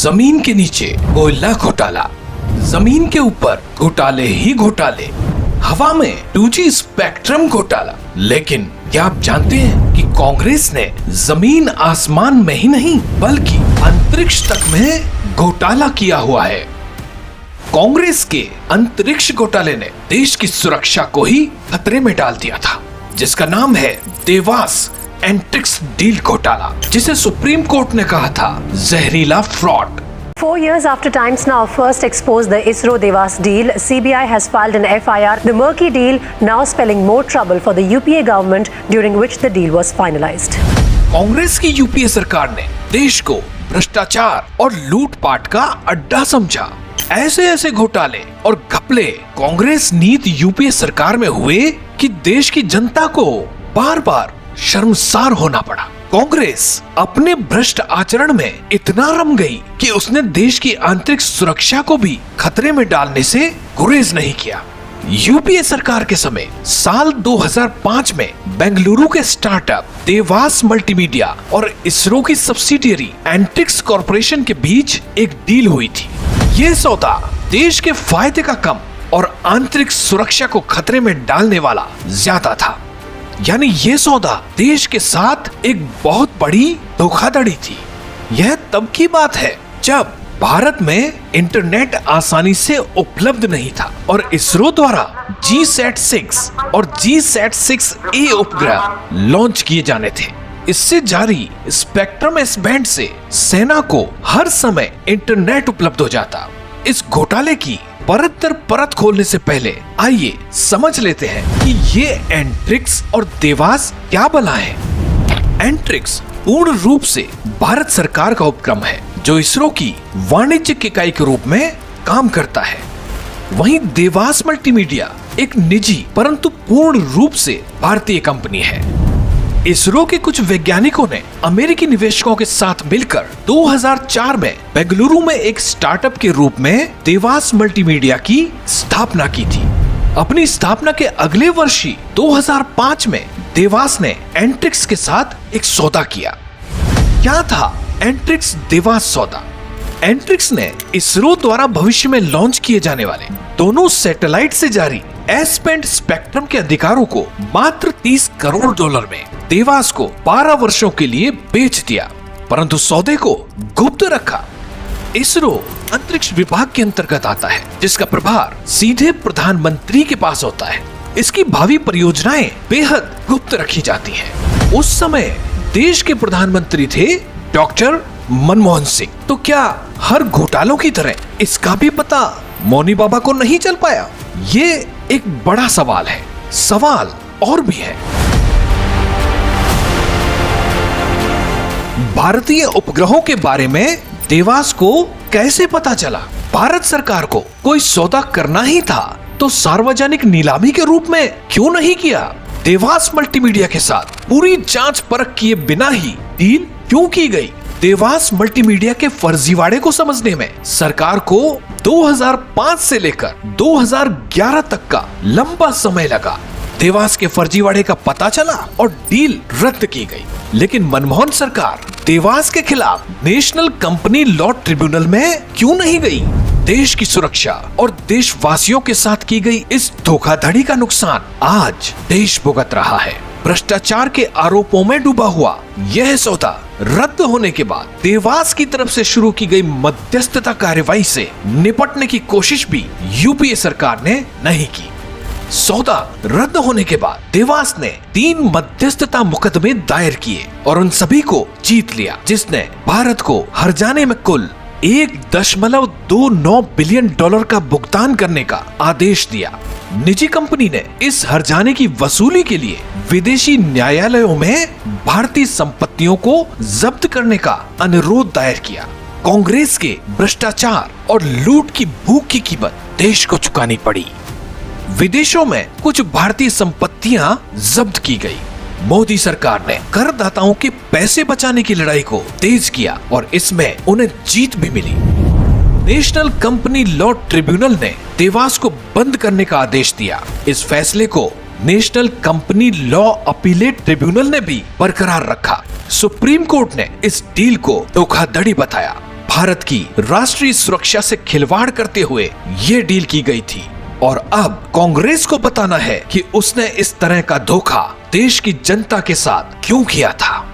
जमीन के नीचे कोयला घोटाला, जमीन के ऊपर घोटाले ही घोटाले, हवा में 2G स्पेक्ट्रम घोटाला। लेकिन क्या आप जानते हैं कि कांग्रेस ने जमीन आसमान में ही नहीं बल्कि अंतरिक्ष तक में घोटाला किया हुआ है। कांग्रेस के अंतरिक्ष घोटाले ने देश की सुरक्षा को ही खतरे में डाल दिया था, जिसका नाम है देवास एंट्रिक्स डील घोटाला, जिसे सुप्रीम कोर्ट ने कहा था जहरीला fraud. 4 years after Times Now first exposed the ISRO-Devas deal, CBI has filed an FIR. The murky deal now spelling more trouble for the UPA government, during which the deal was finalized. Congress की UPA सरकार ने देश को भ्रष्टाचार और लूटपाट का अड्डा समझा। ऐसे घोटाले और घपले कांग्रेस नीति यूपीए सरकार में हुए कि देश की जनता को बार बार शर्मसार होना पड़ा। कांग्रेस अपने भ्रष्ट आचरण में इतना रम गई कि उसने देश की आंतरिक सुरक्षा को भी खतरे में डालने से गुरेज नहीं किया। यूपीए सरकार के समय साल 2005 में बेंगलुरु के स्टार्टअप देवास मल्टीमीडिया और इसरो की सब्सिडियरी एंट्रिक्स कॉर्पोरेशन के बीच एक डील हुई थी। ये सौदा देश के फायदे का कम और आंतरिक सुरक्षा को खतरे में डालने वाला ज्यादा था। यानी ये सौदा देश के साथ एक बहुत बड़ी धोखाधड़ी थी। यह तब की बात है जब भारत में इंटरनेट आसानी से उपलब्ध नहीं था और इसरो द्वारा GSAT-6 और GSAT-6A उपग्रह लॉन्च किए जाने थे। इससे जारी स्पेक्ट्रम एस बैंड से सेना को हर समय इंटरनेट उपलब्ध हो जाता। इस घोटाले की परत दर परत खोलने से पहले आइए समझ लेते हैं कि ये एंट्रिक्स और देवास क्या बला है। एंट्रिक्स पूर्ण रूप से भारत सरकार का उपक्रम है जो इसरो की वाणिज्यिक इकाई के रूप में काम करता है। वहीं देवास मल्टीमीडिया एक निजी परंतु पूर्ण रूप से भारतीय कंपनी है। इसरो के कुछ वैज्ञानिकों ने अमेरिकी निवेशकों के साथ मिलकर 2004 में बेंगलुरु में एक स्टार्टअप के रूप में देवास मल्टीमीडिया की स्थापना की थी। अपनी स्थापना के अगले वर्ष ही 2005 में देवास ने एंट्रिक्स के साथ एक सौदा किया। क्या था एंट्रिक्स देवास सौदा? एंट्रिक्स ने इसरो द्वारा भविष्य में लॉन्च किए जाने वाले दोनों सैटेलाइट से जारी एस बैंड स्पेक्ट्रम के अधिकारों को मात्र $30 करोड़ में देवास को 12 वर्षों के लिए बेच दिया, परंतु सौदे को गुप्त रखा। इसरो अंतरिक्ष विभाग के अंतर्गत आता है, जिसका प्रभार सीधे प्रधानमंत्री के पास होता है। इसकी भावी परियोजनाएं बेहद गुप्त रखी जाती हैं। उस समय देश के प्रधानमंत्री थे डॉक्टर मनमोहन सिंह। तो क्या हर घोटालों की तरह इसका भी पता मौनी बाबा को नहीं चल पाया? ये एक बड़ा सवाल है। सवाल और भी है। भारतीय उपग्रहों के बारे में देवास को कैसे पता चला? भारत सरकार को कोई सौदा करना ही था तो सार्वजनिक नीलामी के रूप में क्यों नहीं किया? देवास मल्टीमीडिया के साथ पूरी जांच परख किए बिना ही डील क्यों की गई? देवास मल्टीमीडिया के फर्जीवाड़े को समझने में सरकार को 2005 से लेकर 2011 तक का लंबा समय लगा। देवास के फर्जीवाड़े का पता चला और डील रद्द की गई। लेकिन मनमोहन सरकार देवास के खिलाफ नेशनल कंपनी लॉ ट्रिब्यूनल में क्यों नहीं गई? देश की सुरक्षा और देशवासियों के साथ की गई इस धोखाधड़ी का नुकसान आज देश भुगत रहा है। भ्रष्टाचार के आरोपों में डूबा हुआ यह सौदा रद्द होने के बाद देवास की तरफ से शुरू की गई मध्यस्थता कार्यवाही से निपटने की कोशिश भी यूपीए सरकार ने नहीं की। सौदा रद्द होने के बाद देवास ने 3 मध्यस्थता मुकदमे दायर किए और उन सभी को जीत लिया, जिसने भारत को हर्जाने में कुल $1.29 बिलियन का भुगतान करने का आदेश दिया। निजी कंपनी ने इस हर्जाने की वसूली के लिए विदेशी न्यायालयों में भारतीय संपत्तियों को जब्त करने का अनुरोध दायर किया। कांग्रेस के भ्रष्टाचार और लूट की भूख की कीमत देश को चुकानी पड़ी। विदेशों में कुछ भारतीय संपत्तियां जब्त की गई। मोदी सरकार ने करदाताओं के पैसे बचाने की लड़ाई को तेज किया और इसमें उन्हें जीत भी मिली। नेशनल कंपनी लॉ ट्रिब्यूनल ने देवास को बंद करने का आदेश दिया। इस फैसले को national company law appellate tribunal ने भी बरकरार रखा। सुप्रीम कोर्ट ने इस डील को धोखाधड़ी बताया। भारत की राष्ट्रीय सुरक्षा से खिलवाड़ करते हुए ये डील की गई थी और अब कांग्रेस को बताना है कि उसने इस तरह का धोखा देश की जनता के साथ क्यों किया था।